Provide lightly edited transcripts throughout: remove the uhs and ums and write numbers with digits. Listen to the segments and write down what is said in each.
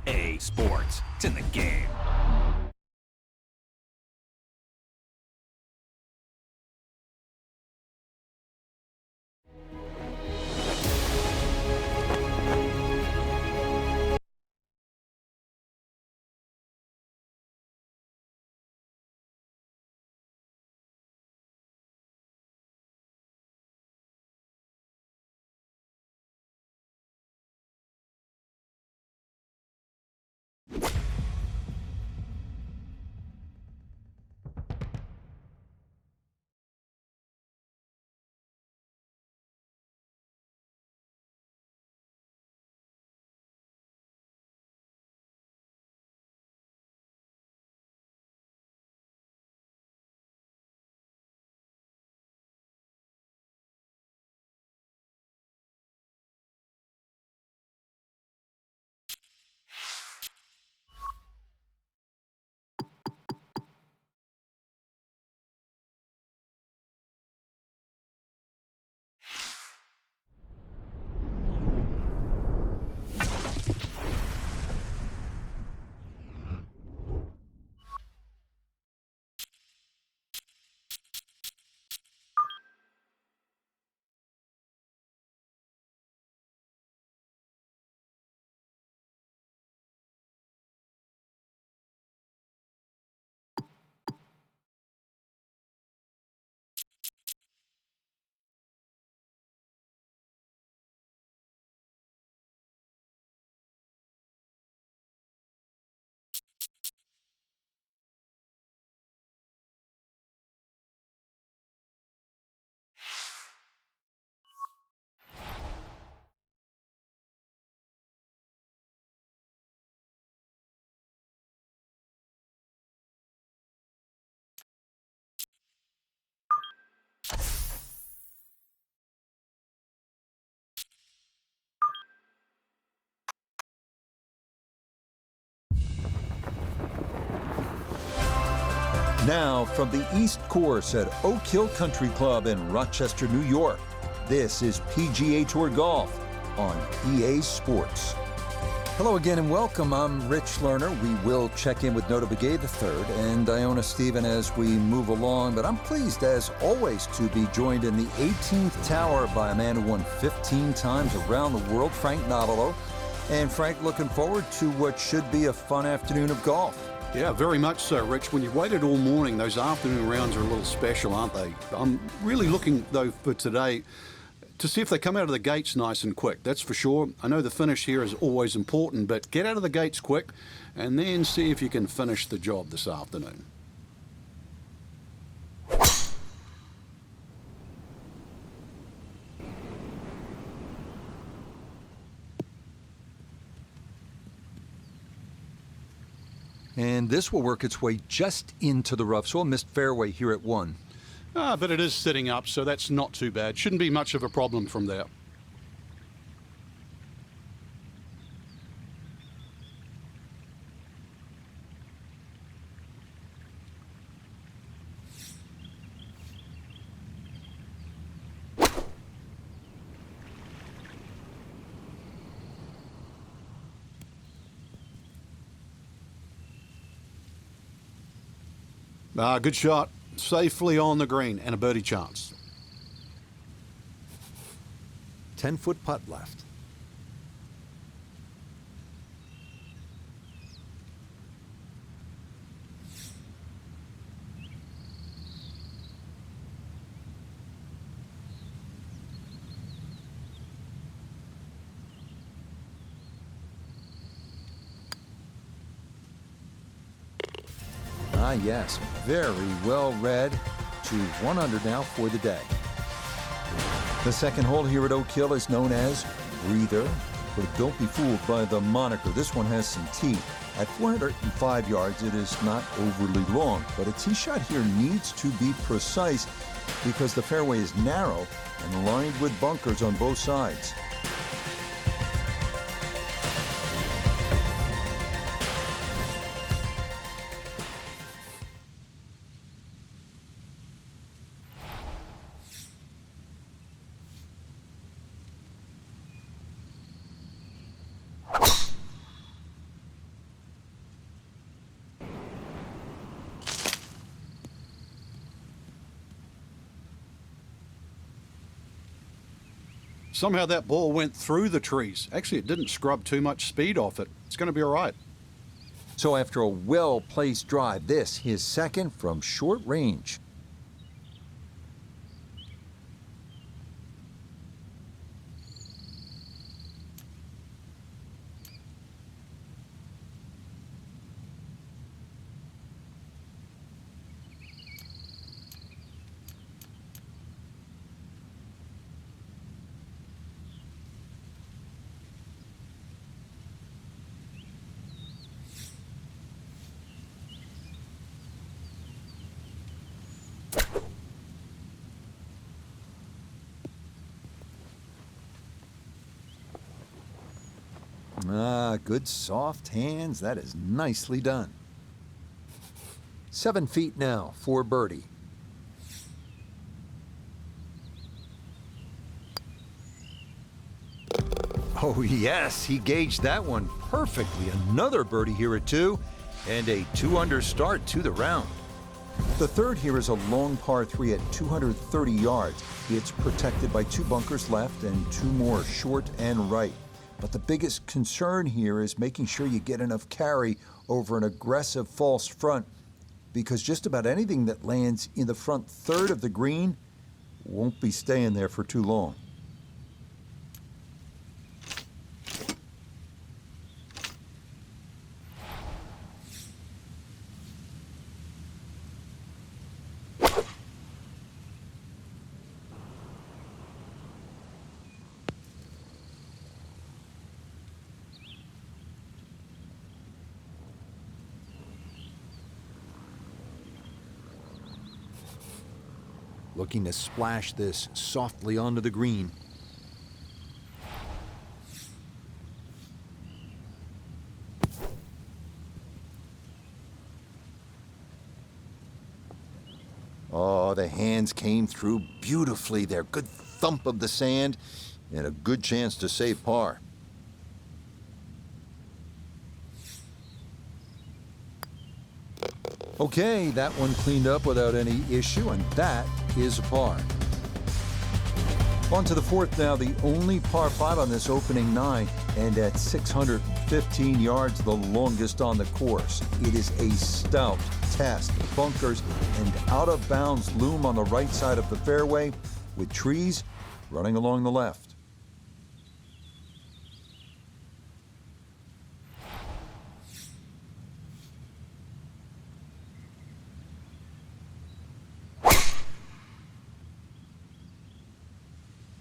EA Sports. It's in the game. Now, from the East Course at Oak Hill Country Club in Rochester, New York, this is PGA Tour Golf on EA Sports. Hello again and welcome. I'm Rich Lerner. We will check in with Nota Begay III and Iona Stephen as we move along, but I'm pleased, as always, to be joined in the 18th tower by a man who won 15 times around the world, Frank Navalo. And Frank, looking forward to what should be a fun afternoon of golf. Yeah, very much so, Rich. When you've waited all morning, those afternoon rounds are a little special, aren't they? I'm really looking, though, for today to see if they come out of the gates nice and quick. That's for sure. I know the finish here is always important, but get out of the gates quick and then see if you can finish the job this afternoon. And this will work its way just into the rough, so a missed fairway here at 1. But it is sitting up, so that's not too bad. Shouldn't be much of a problem from there. Good shot. Safely on the green and a birdie chance. 10-foot putt left. Ah, yes, very well read. To 1 under now for the day. The second hole here at Oak Hill is known as Breather, but don't be fooled by the moniker. This one has some teeth. At 405 yards, it is not overly long, but a tee shot here needs to be precise because the fairway is narrow and lined with bunkers on both sides. Somehow that ball went through the trees. Actually, it didn't scrub too much speed off it. It's going to be all right. So after a well-placed drive, this his second from short range. Ah, good soft hands. That is nicely done. 7 feet now for birdie. Oh, yes, he gauged that one perfectly. Another birdie here at 2, and a 2-under start to the round. The third here is a long par 3 at 230 yards. It's protected by 2 bunkers left and 2 more short and right. But the biggest concern here is making sure you get enough carry over an aggressive false front, because just about anything that lands in the front third of the green won't be staying there for too long. Looking to splash this softly onto the green. Oh, the hands came through beautifully there. Good thump of the sand and a good chance to save par. Okay, that one cleaned up without any issue, and that is a par. On to the fourth now, the only par 5 on this opening 9, and at 615 yards, the longest on the course. It is a stout test. Bunkers and out of bounds loom on the right side of the fairway, with trees running along the left.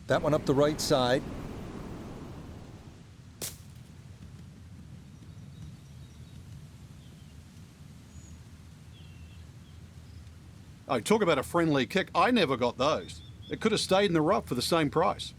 That one up the right side. Oh, talk about a friendly kick. I never got those. It could have stayed in the rough for the same price.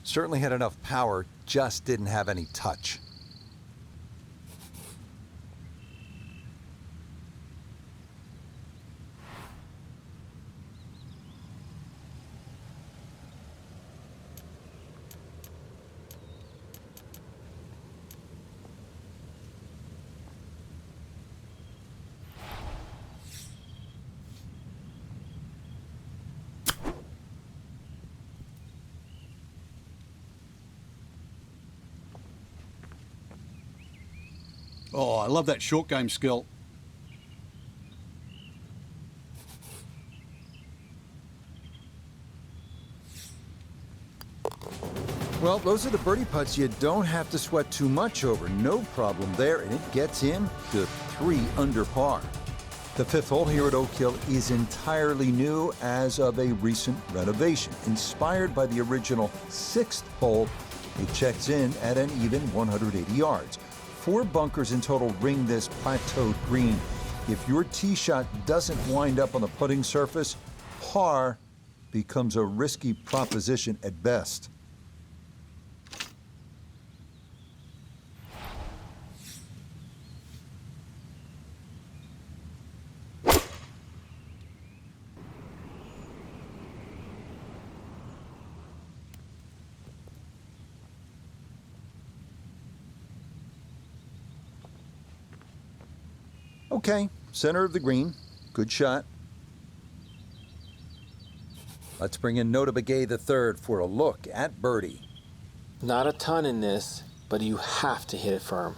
Certainly had enough power, just didn't have any touch. Oh, I love that short game skill. Well, those are the birdie putts you don't have to sweat too much over. No problem there, and it gets him to 3 under par. The 5th hole here at Oak Hill is entirely new as of a recent renovation. Inspired by the original 6th hole, it checks in at an even 180 yards. 4 bunkers in total ring this plateaued green. If your tee shot doesn't wind up on the putting surface, par becomes a risky proposition at best. Okay, center of the green. Good shot. Let's bring in Nota Begay III for a look at birdie. Not a ton in this, but you have to hit it firm.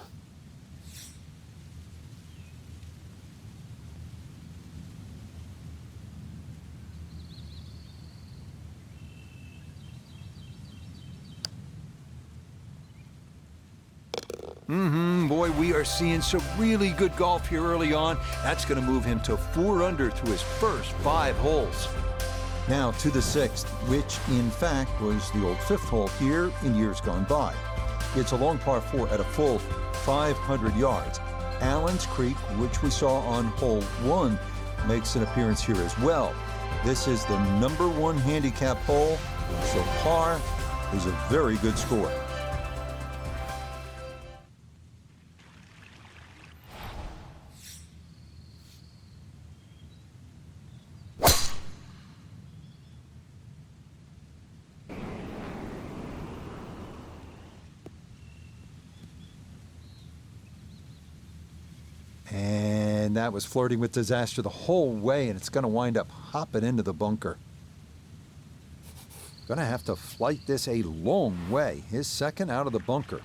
Boy, we are seeing some really good golf here early on. That's going to move him to 4 under through his first 5 holes. Now to the 6th, which in fact was the old 5th hole here in years gone by. It's a long par 4 at a full 500 yards. Allen's Creek, which we saw on hole 1, makes an appearance here as well. This is the number 1 handicap hole, so par is a very good score. And that was flirting with disaster the whole way, and it's going to wind up hopping into the bunker. Going to have to flight this a long way. His second out of the bunker.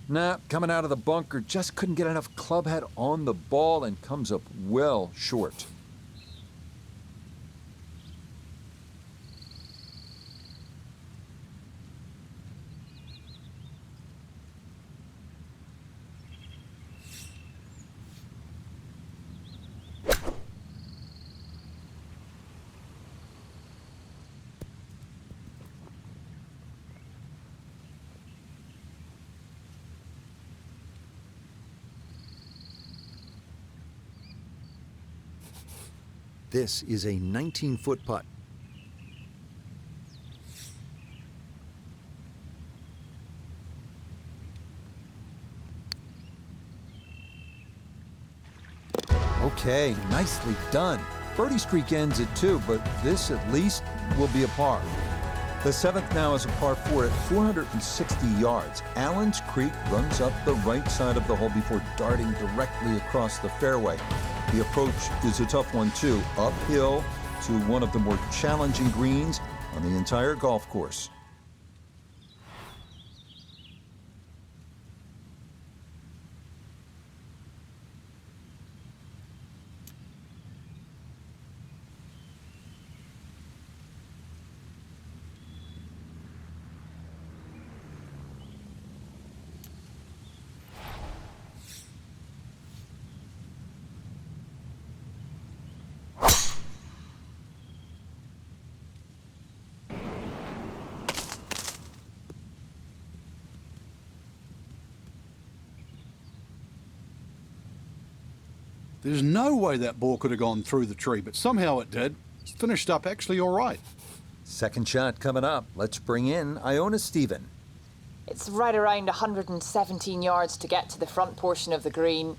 Nah, coming out of the bunker, just couldn't get enough club head on the ball and comes up well short. This is a 19-foot putt. Okay, nicely done. Birdie streak ends at 2, but this at least will be a par. The 7th now is a par 4 at 460 yards. Allen's Creek runs up the right side of the hole before darting directly across the fairway. The approach is a tough one too, uphill to one of the more challenging greens on the entire golf course. There's no way that ball could have gone through the tree, but somehow it did. It's finished up actually all right. Second shot coming up. Let's bring in Iona Stephen. It's right around 117 yards to get to the front portion of the green.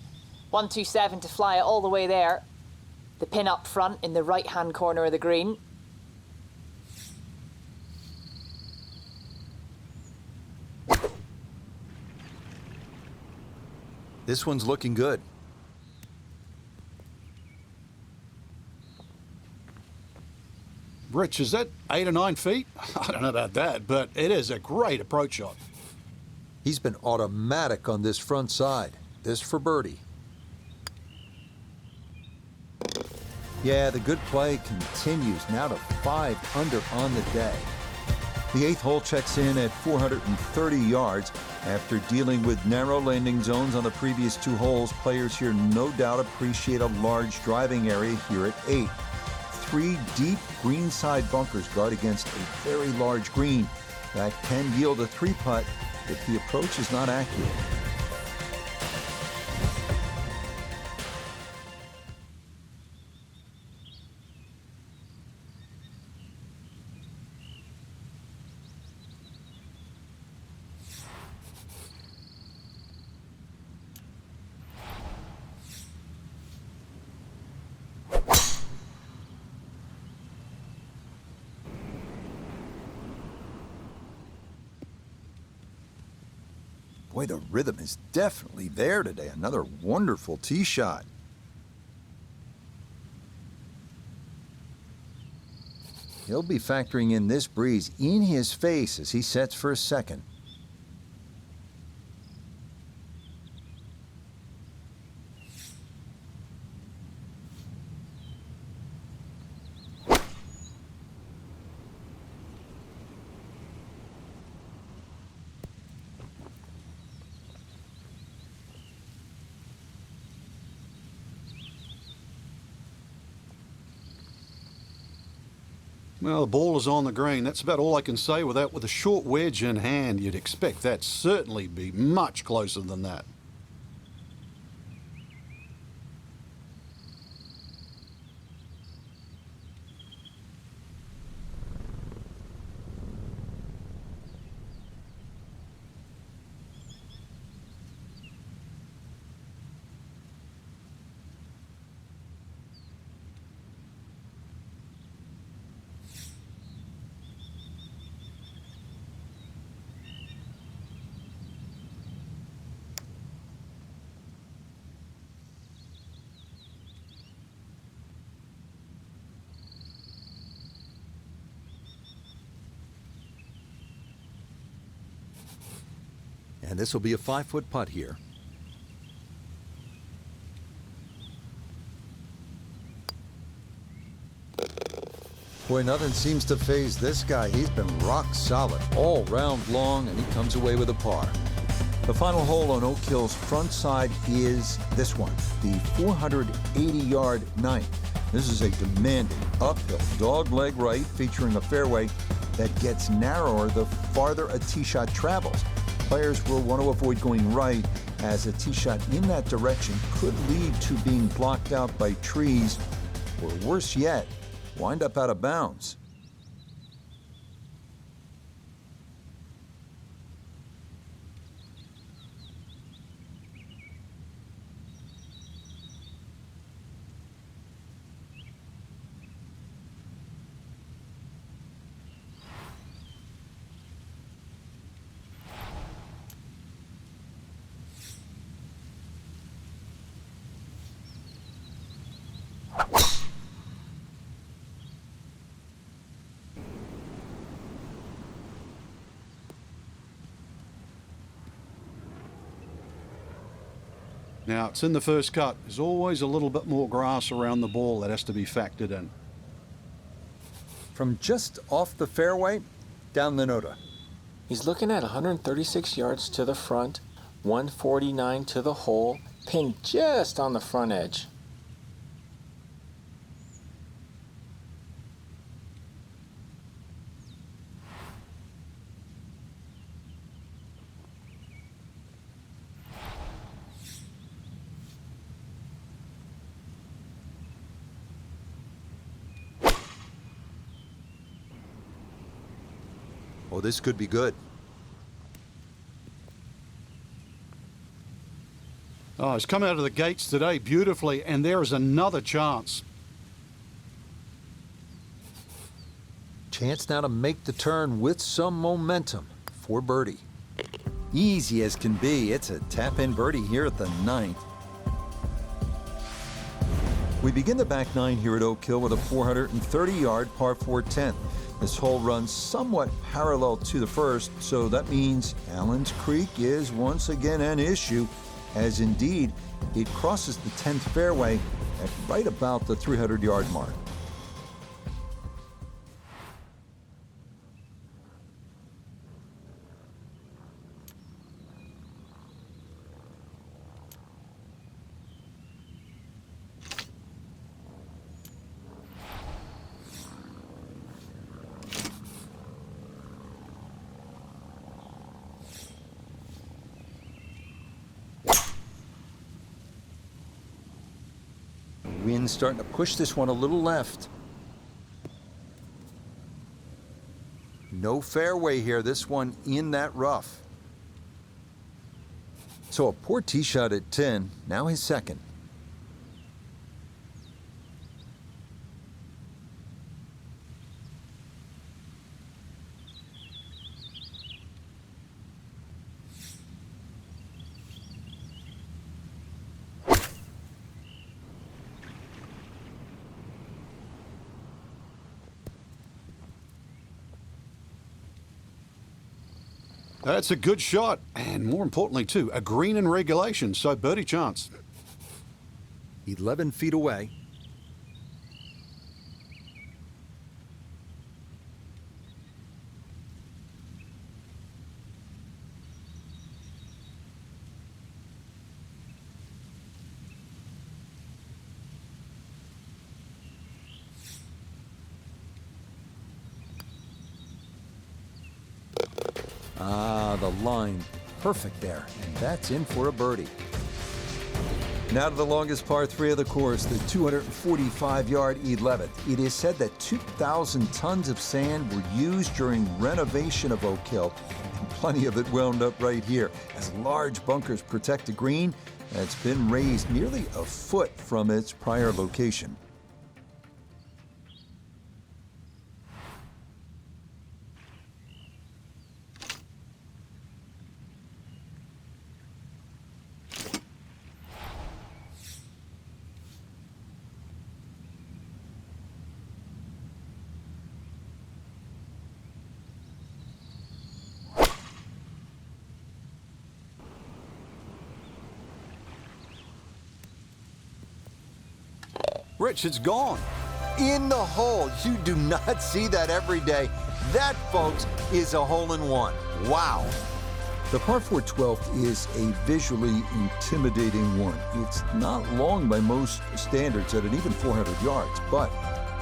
127 to fly it all the way there. The pin up front in the right-hand corner of the green. This one's looking good. Rich, is that 8 or 9 feet? I don't know about that, but it is a great approach shot. He's been automatic on this front side. This for birdie. Yeah, the good play continues, now to 5 under on the day. The 8th hole checks in at 430 yards. After dealing with narrow landing zones on the previous 2 holes, players here no doubt appreciate a large driving area here at 8. 3 deep greenside bunkers guard against a very large green that can yield a 3-putt if the approach is not accurate. Boy, the rhythm is definitely there today. Another wonderful tee shot. He'll be factoring in this breeze in his face as he sets for a second. Well, the ball is on the green. That's about all I can say with that. With a short wedge in hand, you'd expect that certainly be much closer than that. And this will be a 5-foot putt here. Boy, nothing seems to faze this guy. He's been rock solid all round long, and he comes away with a par. The final hole on Oak Hill's front side is this one, the 480-yard 9th. This is a demanding uphill dogleg right featuring a fairway that gets narrower the farther a tee shot travels. Players will want to avoid going right, as a tee shot in that direction could lead to being blocked out by trees, or worse yet, wind up out of bounds. Now, it's in the first cut. There's always a little bit more grass around the ball that has to be factored in. From just off the fairway, down the Nota. He's looking at 136 yards to the front, 149 to the hole, pinned just on the front edge. Oh, this could be good. Oh, he's come out of the gates today beautifully, and there is another chance. Chance now to make the turn with some momentum for birdie. Easy as can be. It's a tap-in birdie here at the 9th. We begin the back nine here at Oak Hill with a 430-yard par 4 10th. This hole runs somewhat parallel to the first, so that means Allen's Creek is once again an issue, as indeed it crosses the 10th fairway at right about the 300-yard mark. Wind starting to push this one a little left. No fairway here, this one in that rough. So a poor tee shot at 10, now his second. That's a good shot, and more importantly too, a green in regulation, so birdie chance. 11 feet away. The line perfect there, and that's in for a birdie. Now to the longest par 3 of the course, the 245-yard 11th. It is said that 2,000 tons of sand were used during renovation of Oak Hill, and plenty of it wound up right here, as large bunkers protect the green that's been raised nearly a foot from its prior location. Rich, it's gone. In the hole. You do not see that every day. That, folks, is a hole-in-one. Wow. The par 4 12th is a visually intimidating one. It's not long by most standards at an even 400 yards, but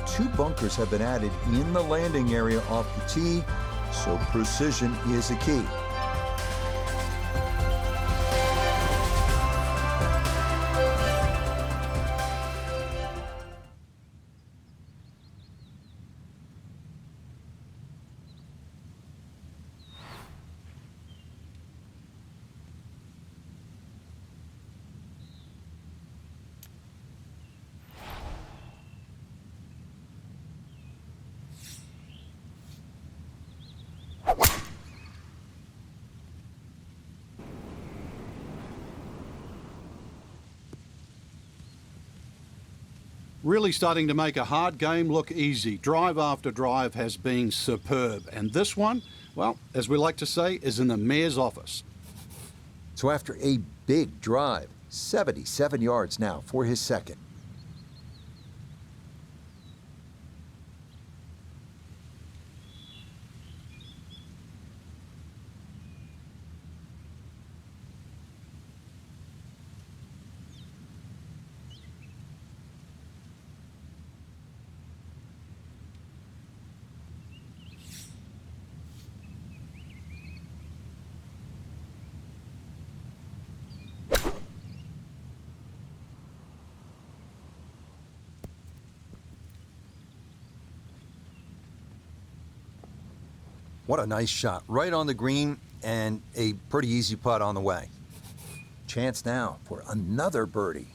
2 bunkers have been added in the landing area off the tee, so precision is a key. Really starting to make a hard game look easy. Drive after drive has been superb. And this one, well, as we like to say, is in the mayor's office. So after a big drive, 77 yards now for his second. What a nice shot. Right on the green and a pretty easy putt on the way. Chance now for another birdie.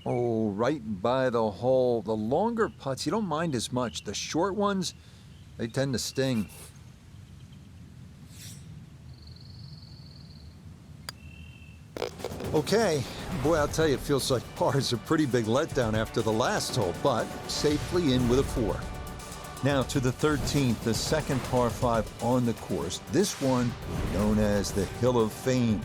Oh, right by the hole. The longer putts, you don't mind as much. The short ones, they tend to sting. Okay, boy, I'll tell you, it feels like par is a pretty big letdown after the last hole, but safely in with a 4. Now to the 13th, the second par 5 on the course. This one known as the Hill of Fame.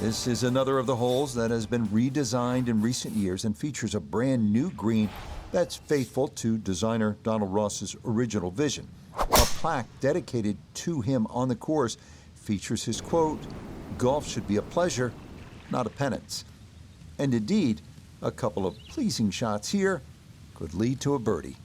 This is another of the holes that has been redesigned in recent years and features a brand new green that's faithful to designer Donald Ross's original vision. A plaque dedicated to him on the course features his quote, "Golf should be a pleasure, not a penance." And indeed, a couple of pleasing shots here could lead to a birdie.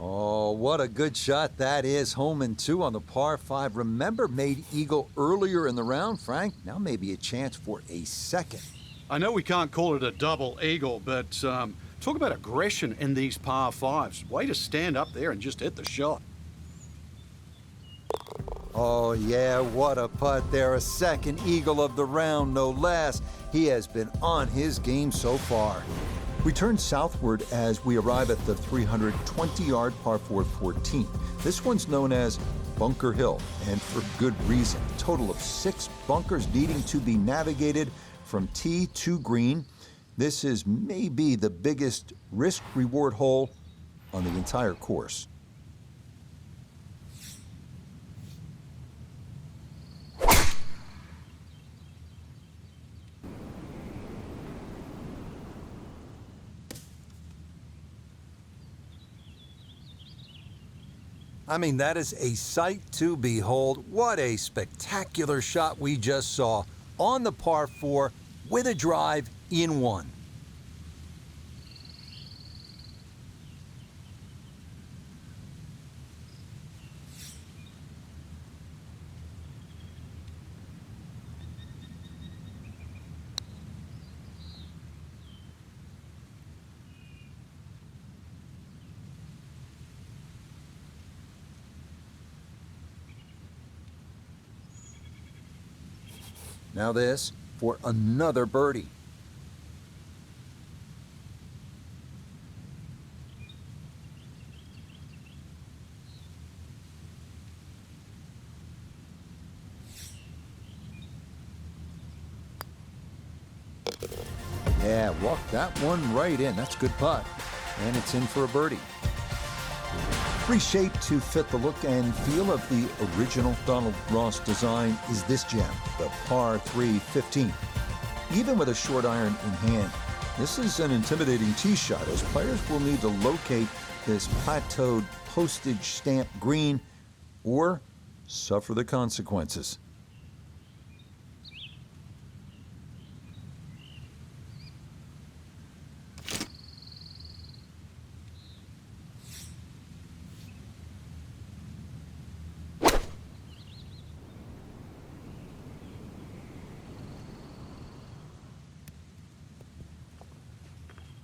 Oh, what a good shot that is. Home and 2 on the par 5. Remember, made eagle earlier in the round, Frank? Now maybe a chance for a second. I know we can't call it a double eagle, but talk about aggression in these par 5s. Way to stand up there and just hit the shot. Oh, yeah, what a putt there. A second eagle of the round, no less. He has been on his game so far. We turn southward as we arrive at the 320-yard par 4 14th. This one's known as Bunker Hill, and for good reason. A total of 6 bunkers needing to be navigated from tee to green. This is maybe the biggest risk-reward hole on the entire course. I mean, that is a sight to behold. What a spectacular shot we just saw on the par 4 with a drive in 1. Now this for another birdie. Yeah, walk that one right in. That's a good putt. And it's in for a birdie. Reshaped to fit the look and feel of the original Donald Ross design is this gem, the par 3 15. Even with a short iron in hand, this is an intimidating tee shot as players will need to locate this plateaued postage stamp green or suffer the consequences.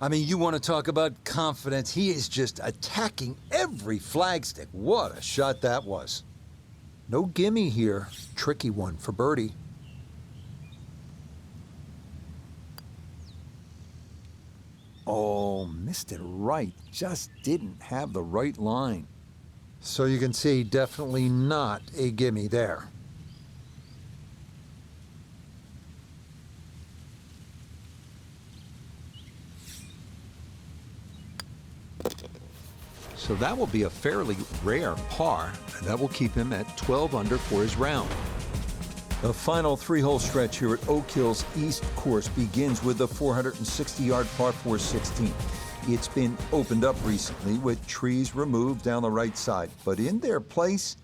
I mean, you want to talk about confidence. He is just attacking every flagstick. What a shot that was. No gimme here. Tricky one for birdie. Oh, missed it right. Just didn't have the right line. So you can see, definitely not a gimme there. So that will be a fairly rare par, and that will keep him at 12 under for his round. The final three-hole stretch here at Oak Hill's East Course begins with the 460-yard par 4 16. It's been opened up recently with trees removed down the right side, but in their place,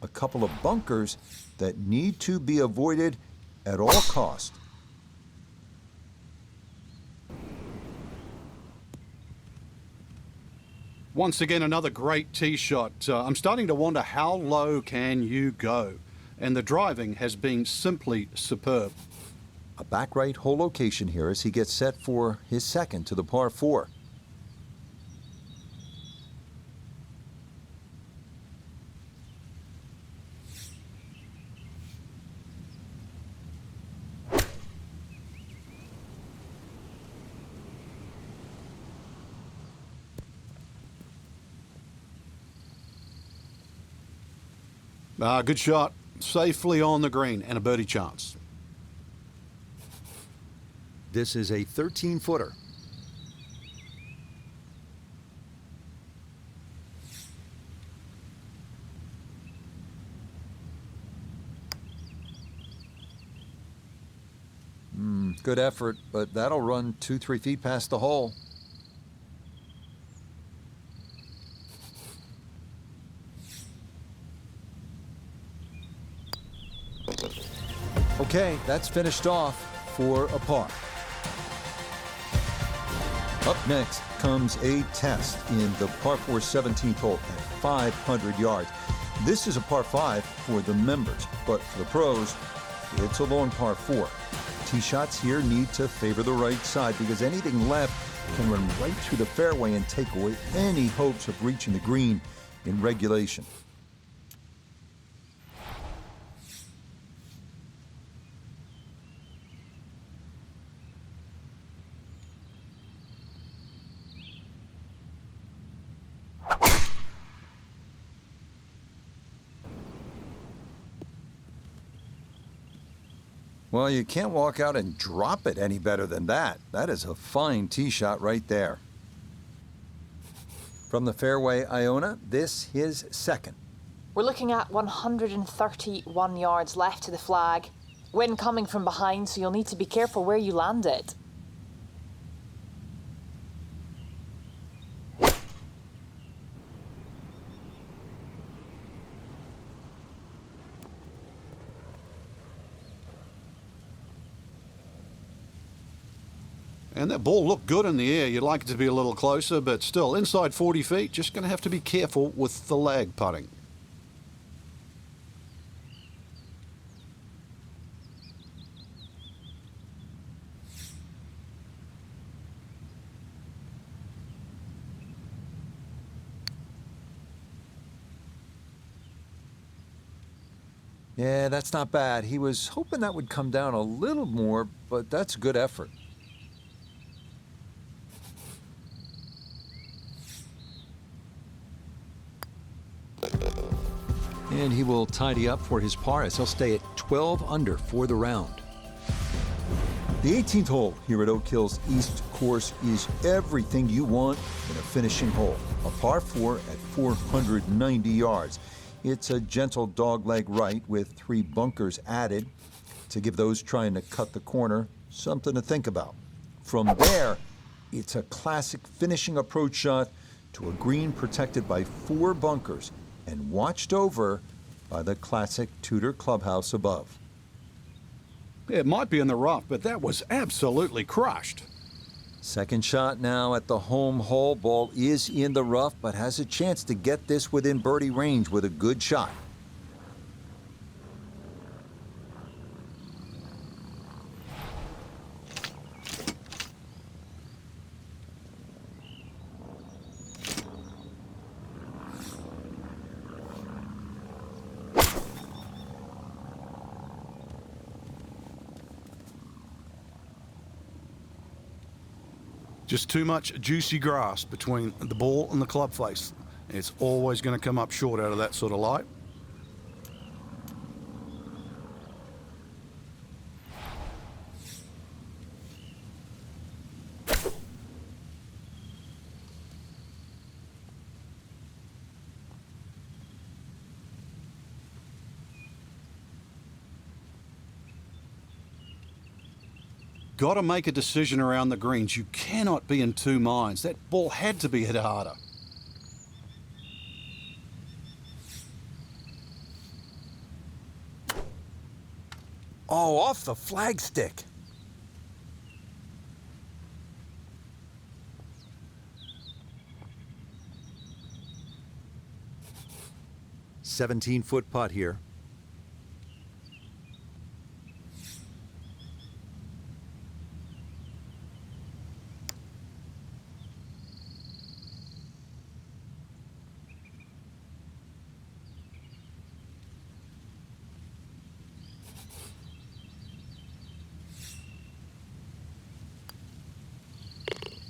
a couple of bunkers that need to be avoided at all cost. Once again, another great tee shot. I'm starting to wonder, how low can you go? And the driving has been simply superb. A back right hole location here as he gets set for his second to the par 4. Good shot. Safely on the green and a birdie chance. This is a 13-footer. Good effort, but that'll run 2-3 feet past the hole. Okay, that's finished off for a par. Up next comes a test in the par 4 17th hole at 500 yards. This is a par 5 for the members, but for the pros, it's a long par 4. Tee shots here need to favor the right side because anything left can run right through the fairway and take away any hopes of reaching the green in regulation. Well, you can't walk out and drop it any better than that. That is a fine tee shot right there. From the fairway, Iona, this his second. We're looking at 131 yards left to the flag. Wind coming from behind, so you'll need to be careful where you land it. And that ball looked good in the air. You'd like it to be a little closer, but still, inside 40 feet, just going to have to be careful with the lag putting. Yeah, that's not bad. He was hoping that would come down a little more, but that's a good effort. And he will tidy up for his par as he'll stay at 12 under for the round. The 18th hole here at Oak Hill's East Course is everything you want in a finishing hole. A par 4 at 490 yards. It's a gentle dogleg right with 3 bunkers added to give those trying to cut the corner something to think about. From there, it's a classic finishing approach shot to a green protected by 4 bunkers and watched over by the classic Tudor clubhouse above. It might be in the rough, but that was absolutely crushed. Second shot now at the home hole. Ball is in the rough, but has a chance to get this within birdie range with a good shot. Just too much juicy grass between the ball and the club face. It's always going to come up short out of that sort of light. got to make a decision around the greens. You cannot be in two minds. That ball had to be hit harder. Oh, off the flagstick. "17-foot putt here.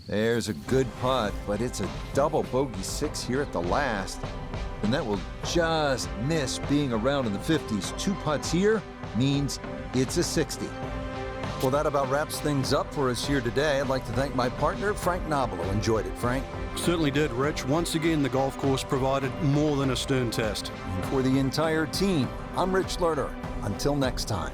There's a good putt, but it's a double bogey 6 here at the last. And that will just miss being around in the 50s. 2 putts here means it's a 60. Well, that about wraps things up for us here today. I'd like to thank my partner, Frank Nobilo. Enjoyed it, Frank. Certainly did, Rich. Once again, the golf course provided more than a stern test. And for the entire team, I'm Rich Lerner. Until next time.